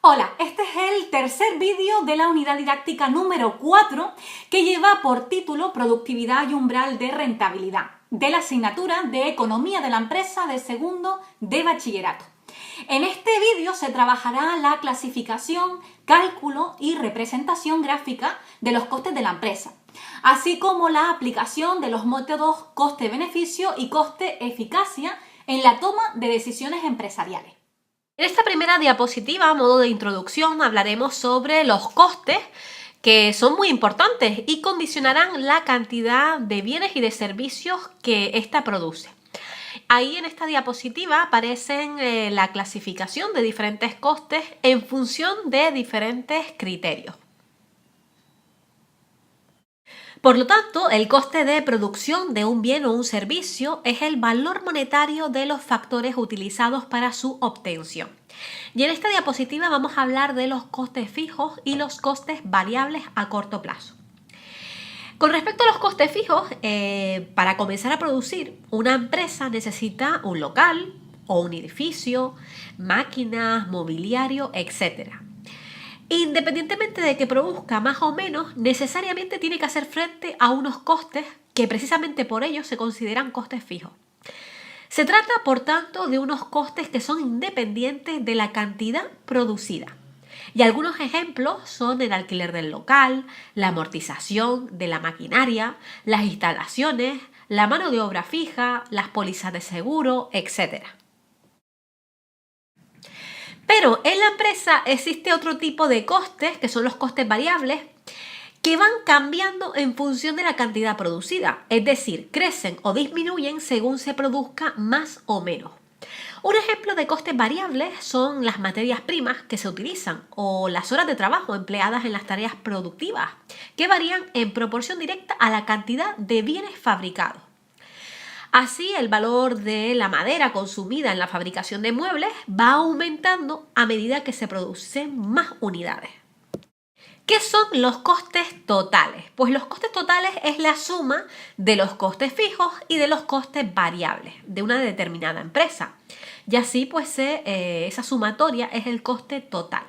Hola, este es el tercer vídeo de la unidad didáctica número 4 que lleva por título Productividad y umbral de rentabilidad, de la asignatura de Economía de la Empresa de segundo de bachillerato. En este vídeo se trabajará la clasificación, cálculo y representación gráfica de los costes de la empresa, así como la aplicación de los métodos coste-beneficio y coste-eficacia en la toma de decisiones empresariales. En esta primera diapositiva, a modo de introducción, hablaremos sobre los costes, que son muy importantes y condicionarán la cantidad de bienes y de servicios que ésta produce. Ahí en esta diapositiva aparecen la clasificación de diferentes costes en función de diferentes criterios. Por lo tanto, el coste de producción de un bien o un servicio es el valor monetario de los factores utilizados para su obtención. Y en esta diapositiva vamos a hablar de los costes fijos y los costes variables a corto plazo. Con respecto a los costes fijos, para comenzar a producir, una empresa necesita un local o un edificio, máquinas, mobiliario, etc. Independientemente de que produzca más o menos, necesariamente tiene que hacer frente a unos costes que precisamente por ello se consideran costes fijos. Se trata, por tanto, de unos costes que son independientes de la cantidad producida. Y algunos ejemplos son el alquiler del local, la amortización de la maquinaria, las instalaciones, la mano de obra fija, las pólizas de seguro, etc. Pero en la empresa existe otro tipo de costes, que son los costes variables, que van cambiando en función de la cantidad producida, es decir, crecen o disminuyen según se produzca más o menos. Un ejemplo de costes variables son las materias primas que se utilizan o las horas de trabajo empleadas en las tareas productivas, que varían en proporción directa a la cantidad de bienes fabricados. Así, el valor de la madera consumida en la fabricación de muebles va aumentando a medida que se producen más unidades. ¿Qué son los costes totales? Pues los costes totales es la suma de los costes fijos y de los costes variables de una determinada empresa. Y así, pues, esa sumatoria es el coste total.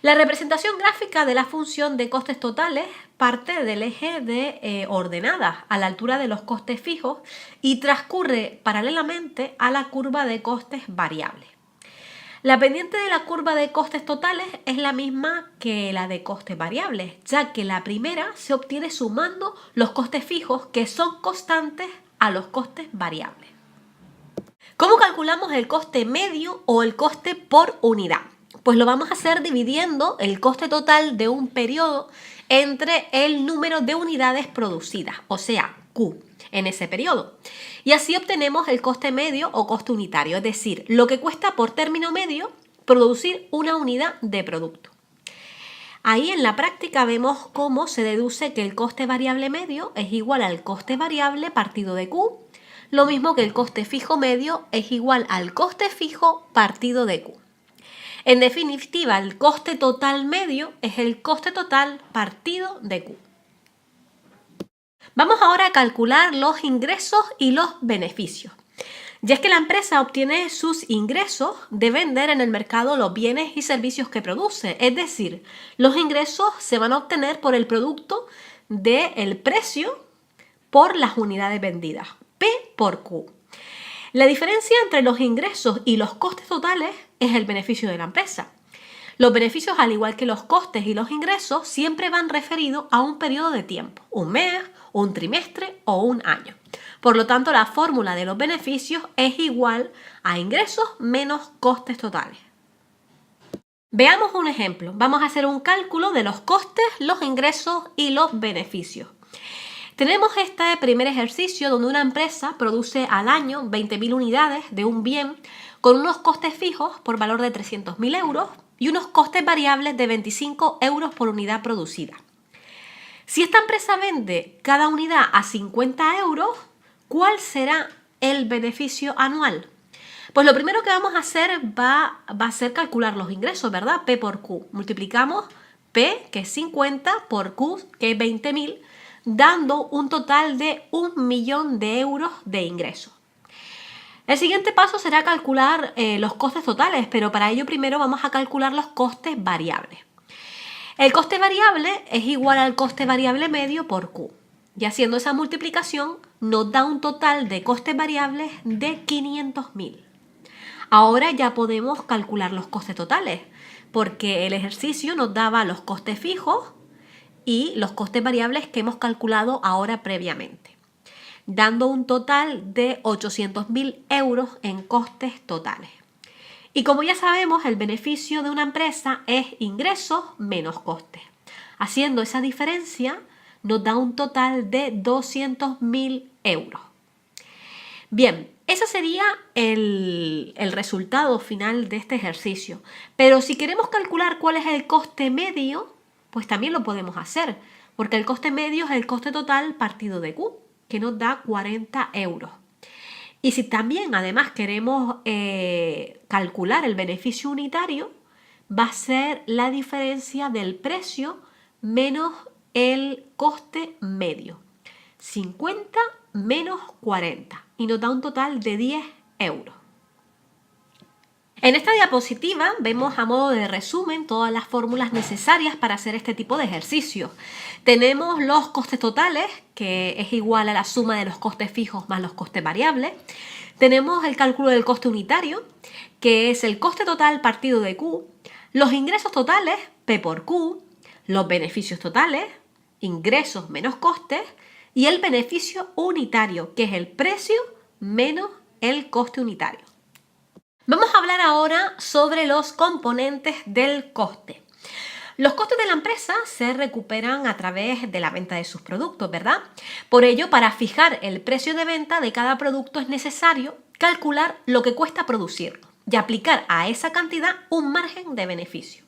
La representación gráfica de la función de costes totales parte del eje de ordenadas a la altura de los costes fijos y transcurre paralelamente a la curva de costes variables. La pendiente de la curva de costes totales es la misma que la de costes variables, ya que la primera se obtiene sumando los costes fijos que son constantes a los costes variables. ¿Cómo calculamos el coste medio o el coste por unidad? Pues lo vamos a hacer dividiendo el coste total de un periodo entre el número de unidades producidas, o sea, Q, en ese periodo. Y así obtenemos el coste medio o coste unitario, es decir, lo que cuesta por término medio producir una unidad de producto. Ahí en la práctica vemos cómo se deduce que el coste variable medio es igual al coste variable partido de Q, lo mismo que el coste fijo medio es igual al coste fijo partido de Q. En definitiva, el coste total medio es el coste total partido de Q. Vamos ahora a calcular los ingresos y los beneficios. Ya es que la empresa obtiene sus ingresos de vender en el mercado los bienes y servicios que produce. Es decir, los ingresos se van a obtener por el producto del precio por las unidades vendidas, P por Q. La diferencia entre los ingresos y los costes totales es el beneficio de la empresa. Los beneficios, al igual que los costes y los ingresos, siempre van referidos a un periodo de tiempo, un mes, un trimestre o un año. Por lo tanto, la fórmula de los beneficios es igual a ingresos menos costes totales. Veamos un ejemplo. Vamos a hacer un cálculo de los costes, los ingresos y los beneficios. Tenemos este primer ejercicio donde una empresa produce al año 20.000 unidades de un bien con unos costes fijos por valor de 300.000 euros y unos costes variables de 25 euros por unidad producida. Si esta empresa vende cada unidad a 50 euros, ¿cuál será el beneficio anual? Pues lo primero que vamos a hacer va a ser calcular los ingresos, ¿verdad? P por Q. Multiplicamos P, que es 50, por Q, que es 20.000, dando un total de 1.000.000 de euros de ingresos. El siguiente paso será calcular los costes totales, pero para ello primero vamos a calcular los costes variables. El coste variable es igual al coste variable medio por Q. Y haciendo esa multiplicación nos da un total de costes variables de 500.000. Ahora ya podemos calcular los costes totales, porque el ejercicio nos daba los costes fijos y los costes variables que hemos calculado ahora previamente, dando un total de 800.000 euros en costes totales. Y como ya sabemos, el beneficio de una empresa es ingresos menos costes. Haciendo esa diferencia nos da un total de 200.000 euros. Bien, ese sería el resultado final de este ejercicio. Pero si queremos calcular cuál es el coste medio, pues también lo podemos hacer, porque el coste medio es el coste total partido de Q, que nos da 40 euros. Y si también además queremos calcular el beneficio unitario, va a ser la diferencia del precio menos el coste medio. 50 menos 40 y nos da un total de 10 euros. En esta diapositiva vemos a modo de resumen todas las fórmulas necesarias para hacer este tipo de ejercicios. Tenemos los costes totales, que es igual a la suma de los costes fijos más los costes variables. Tenemos el cálculo del coste unitario, que es el coste total partido de Q, los ingresos totales, P por Q, los beneficios totales, ingresos menos costes, y el beneficio unitario, que es el precio menos el coste unitario. Vamos a hablar ahora sobre los componentes del coste. Los costes de la empresa se recuperan a través de la venta de sus productos, ¿verdad? Por ello, para fijar el precio de venta de cada producto es necesario calcular lo que cuesta producirlo y aplicar a esa cantidad un margen de beneficio.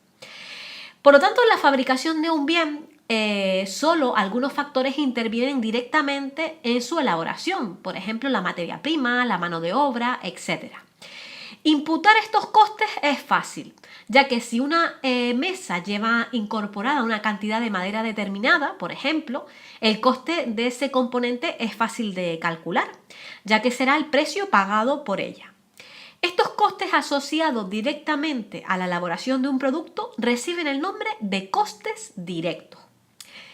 Por lo tanto, en la fabricación de un bien, solo algunos factores intervienen directamente en su elaboración, por ejemplo, la materia prima, la mano de obra, etc. Imputar estos costes es fácil, ya que si una mesa lleva incorporada una cantidad de madera determinada, por ejemplo, el coste de ese componente es fácil de calcular, ya que será el precio pagado por ella. Estos costes asociados directamente a la elaboración de un producto reciben el nombre de costes directos.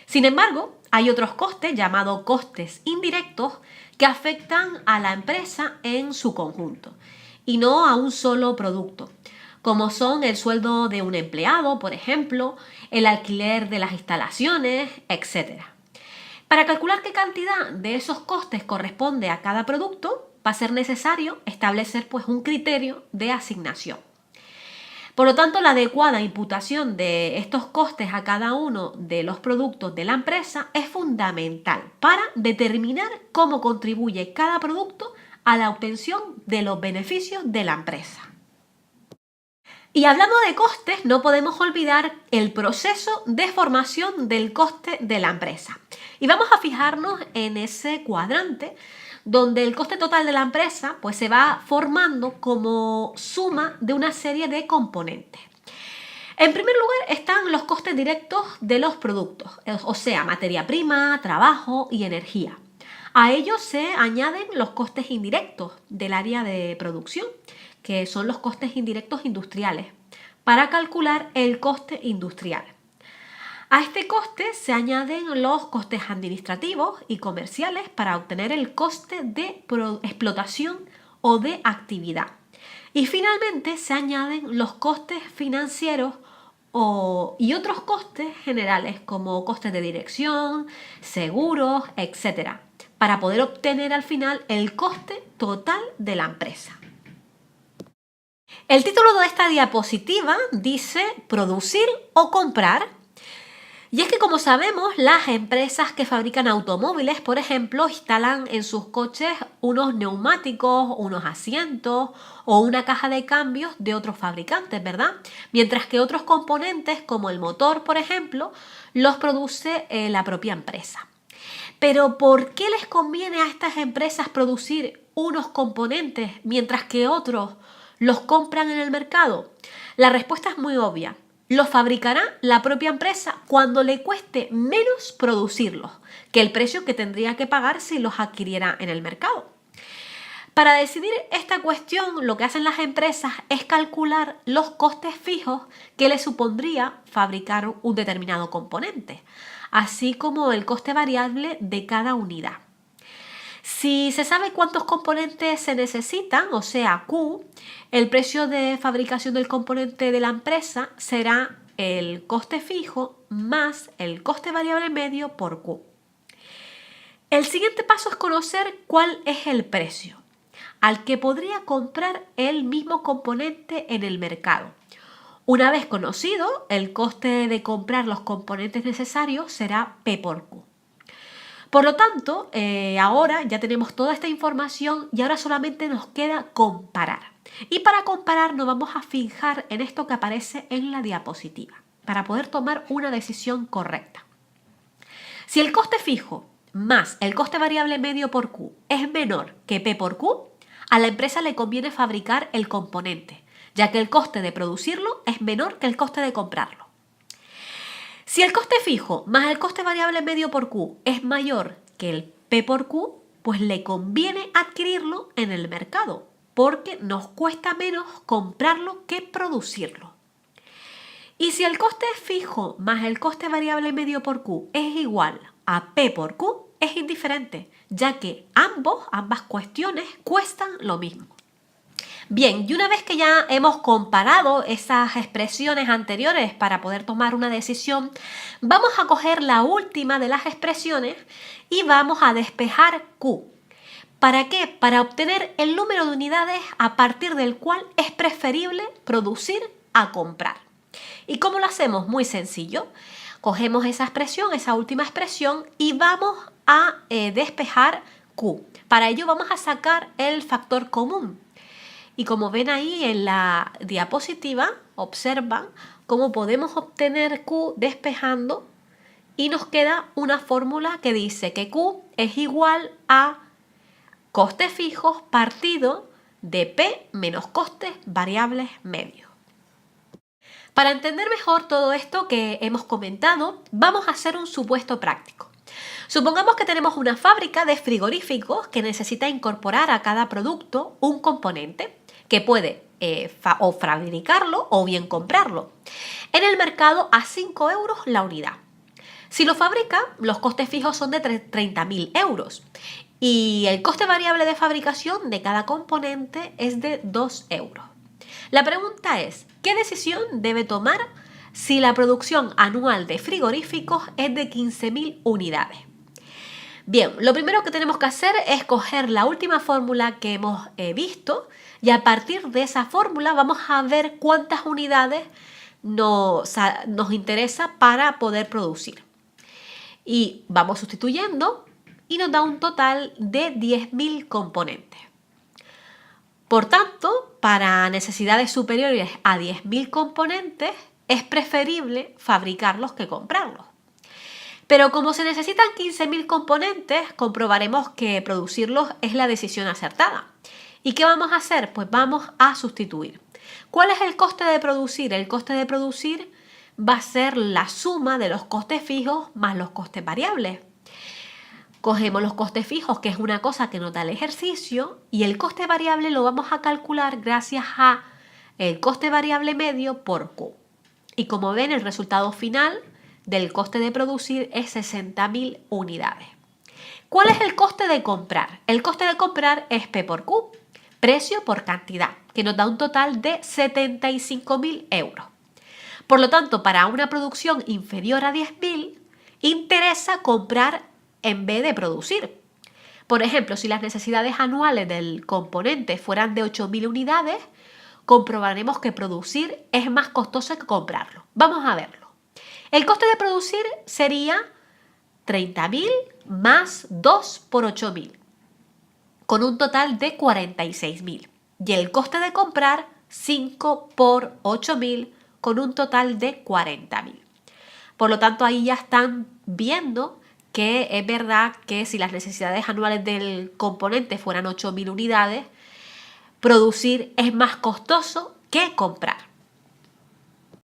Sin embargo, hay otros costes llamados costes indirectos que afectan a la empresa en su conjunto y no a un solo producto, como son el sueldo de un empleado, por ejemplo, el alquiler de las instalaciones, etc. Para calcular qué cantidad de esos costes corresponde a cada producto, va a ser necesario establecer un criterio de asignación. Por lo tanto, la adecuada imputación de estos costes a cada uno de los productos de la empresa es fundamental para determinar cómo contribuye cada producto a la obtención de los beneficios de la empresa. Y hablando de costes, no podemos olvidar el proceso de formación del coste de la empresa. Y vamos a fijarnos en ese cuadrante donde el coste total de la empresa se va formando como suma de una serie de componentes. En primer lugar están los costes directos de los productos, o sea, materia prima, trabajo y energía. A ellos se añaden los costes indirectos del área de producción, que son los costes indirectos industriales, para calcular el coste industrial. A este coste se añaden los costes administrativos y comerciales para obtener el coste de explotación o de actividad. Y finalmente se añaden los costes financieros y otros costes generales como costes de dirección, seguros, etc., para poder obtener al final el coste total de la empresa. El título de esta diapositiva dice producir o comprar. Y es que, como sabemos, las empresas que fabrican automóviles, por ejemplo, instalan en sus coches unos neumáticos, unos asientos o una caja de cambios de otros fabricantes, ¿verdad? Mientras que otros componentes, como el motor, por ejemplo, los produce la propia empresa. Pero ¿por qué les conviene a estas empresas producir unos componentes mientras que otros los compran en el mercado? La respuesta es muy obvia. Los fabricará la propia empresa cuando le cueste menos producirlos que el precio que tendría que pagar si los adquiriera en el mercado. Para decidir esta cuestión, lo que hacen las empresas es calcular los costes fijos que les supondría fabricar un determinado componente, así como el coste variable de cada unidad. Si se sabe cuántos componentes se necesitan, o sea, Q, el precio de fabricación del componente de la empresa será el coste fijo más el coste variable medio por Q. El siguiente paso es conocer cuál es el precio al que podría comprar el mismo componente en el mercado. Una vez conocido, el coste de comprar los componentes necesarios será P por Q. Por lo tanto, ahora ya tenemos toda esta información y ahora solamente nos queda comparar. Y para comparar nos vamos a fijar en esto que aparece en la diapositiva, para poder tomar una decisión correcta. Si el coste fijo más el coste variable medio por Q es menor que P por Q, a la empresa le conviene fabricar el componente, ya que el coste de producirlo es menor que el coste de comprarlo. Si el coste fijo más el coste variable medio por Q es mayor que el P por Q, pues le conviene adquirirlo en el mercado, porque nos cuesta menos comprarlo que producirlo. Y si el coste fijo más el coste variable medio por Q es igual a P por Q, es indiferente, ya que ambas cuestiones cuestan lo mismo. Bien, y una vez que ya hemos comparado esas expresiones anteriores para poder tomar una decisión, vamos a coger la última de las expresiones y vamos a despejar Q. ¿Para qué? Para obtener el número de unidades a partir del cual es preferible producir a comprar. ¿Y cómo lo hacemos? Muy sencillo. Cogemos esa expresión, esa última expresión, y vamos a despejar Q. Para ello vamos a sacar el factor común. Y como ven ahí en la diapositiva, observan cómo podemos obtener Q despejando y nos queda una fórmula que dice que Q es igual a costes fijos partido de P menos costes variables medios. Para entender mejor todo esto que hemos comentado, vamos a hacer un supuesto práctico. Supongamos que tenemos una fábrica de frigoríficos que necesita incorporar a cada producto un componente que puede o fabricarlo o bien comprarlo en el mercado a 5 euros la unidad. Si lo fabrica, los costes fijos son de 30.000 euros y el coste variable de fabricación de cada componente es de 2 euros. La pregunta es, ¿qué decisión debe tomar si la producción anual de frigoríficos es de 15.000 unidades? Bien, lo primero que tenemos que hacer es coger la última fórmula que hemos visto y a partir de esa fórmula vamos a ver cuántas unidades nos interesa para poder producir. Y vamos sustituyendo y nos da un total de 10.000 componentes. Por tanto, para necesidades superiores a 10.000 componentes es preferible fabricarlos que comprarlos. Pero como se necesitan 15.000 componentes, comprobaremos que producirlos es la decisión acertada. ¿Y qué vamos a hacer? Pues vamos a sustituir. ¿Cuál es el coste de producir? El coste de producir va a ser la suma de los costes fijos más los costes variables. Cogemos los costes fijos, que es una cosa que nos da el ejercicio, y el coste variable lo vamos a calcular gracias a el coste variable medio por Q. Y como ven, el resultado final del coste de producir es 60.000 unidades. ¿Cuál es el coste de comprar? El coste de comprar es P por Q, precio por cantidad, que nos da un total de 75.000 euros. Por lo tanto, para una producción inferior a 10.000, interesa comprar en vez de producir. Por ejemplo, si las necesidades anuales del componente fueran de 8.000 unidades, comprobaremos que producir es más costoso que comprarlo. Vamos a verlo. El coste de producir sería 30.000 más 2 por 8.000, con un total de 46.000. Y el coste de comprar 5 por 8.000, con un total de 40.000. Por lo tanto, ahí ya están viendo que es verdad que si las necesidades anuales del componente fueran 8.000 unidades, producir es más costoso que comprar.